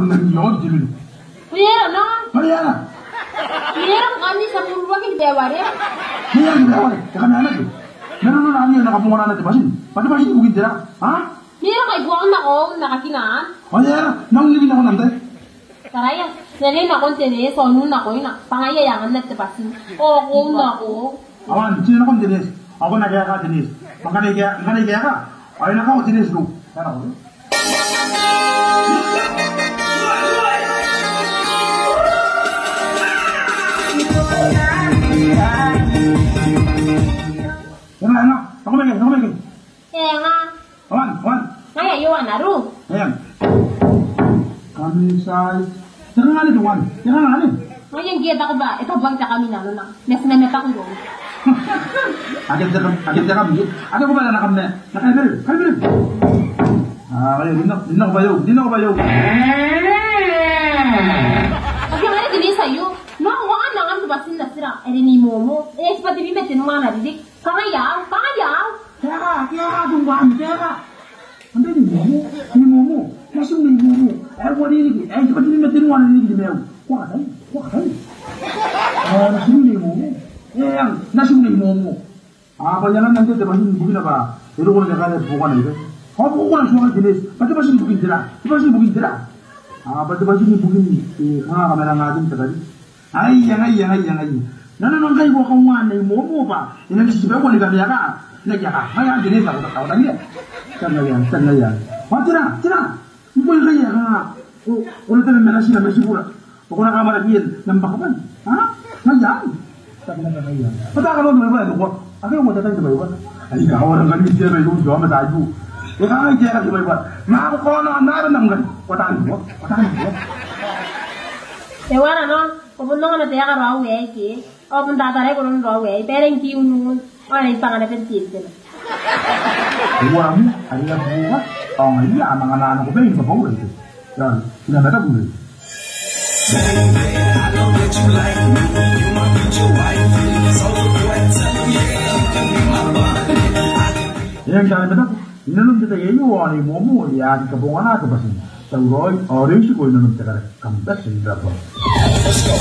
nang yon jimin. Puyero no? Mariana. Puyero kami sa purwa kin deware. Iya deware. Kami anak tu. Meron na ani nakapungan na tibasin. Pati bugin dira. Ha? Puyero kay buang na ko nakakinaan. Mariana, nang libin ako nante. Karaya, nalay na ko tene so nun na ko ina. Pangayayangan na tibasin. O ko na ko. Awan, sino kon dinis? Ako na kaya ka dinis. Makani kaya ka. Ay na ka dinis lu. Sana ko. Ano? Ako may gay. Nga. Awan. Ngaya yuan aru. Ayan. Kami say. Jangan ngali tuan. Jangan ngali. Ngayon giyad ako ba? Ito bang kami na no na. Nasinamit ako doon. Agad kami. Ada ko ba na kami? Kalbil. Ah, dino ko bayo. Kasi nga gini sa'yo. No, waan na nga basin na sira. Ni Momo. Pati bimetin mo nga narinig. Kangayaw. Kaya tungguan. Anda ni Momo. Masuk ni Momo. Wali ni. Cepat bimetin mo nga narinig ni Meo. Kuha tayo. Nasi ni Momo. Nasi ni Momo. Ah, panjangan nanti tebasin bugin apa? Itu kalau jaga ada bukan itu. Kau bukan semua jenis. Pasti bugin tidak. Ah, pasti bugin. Kamera ngadin tadi. Ay. Nana nangkai buat kawan ni Momo pa. Ini mesti sebab kau ni kan jaga. Nak jaga. Ayah jenis tahu tadi ya. Tengah ya. Tira. Bukan kaya kan. Orang tu menasi nama sibura. Pokoknya kamera dia nampak apa? Hah? Ngajak. Tengah. Betul kalau tu berapa tu? Aku mau datang ke Bayu. Ai kau orang kan dia Bayu jauh mata aju. Ya kan dia ke Bayu. Nak kau nak nang kan? Kotan. Ewana no, pupunta na tayo raw ki. O punta tayo ko ng raw pero hindi yung ay pangalan ng tito. Ewana mo, ay na buhat. Ang ay mga anak ko ba yung babaw ito. Yan, sinamata ko rin. I know that you like me. You my future wife. So go and tell me, yeah, you can be my body. Yang jangan betul. Inanong kita yayo ani Momo ya di kabungan nato pasin. Tawroy orange ko inanong kita kampas sin dapat. Let's go.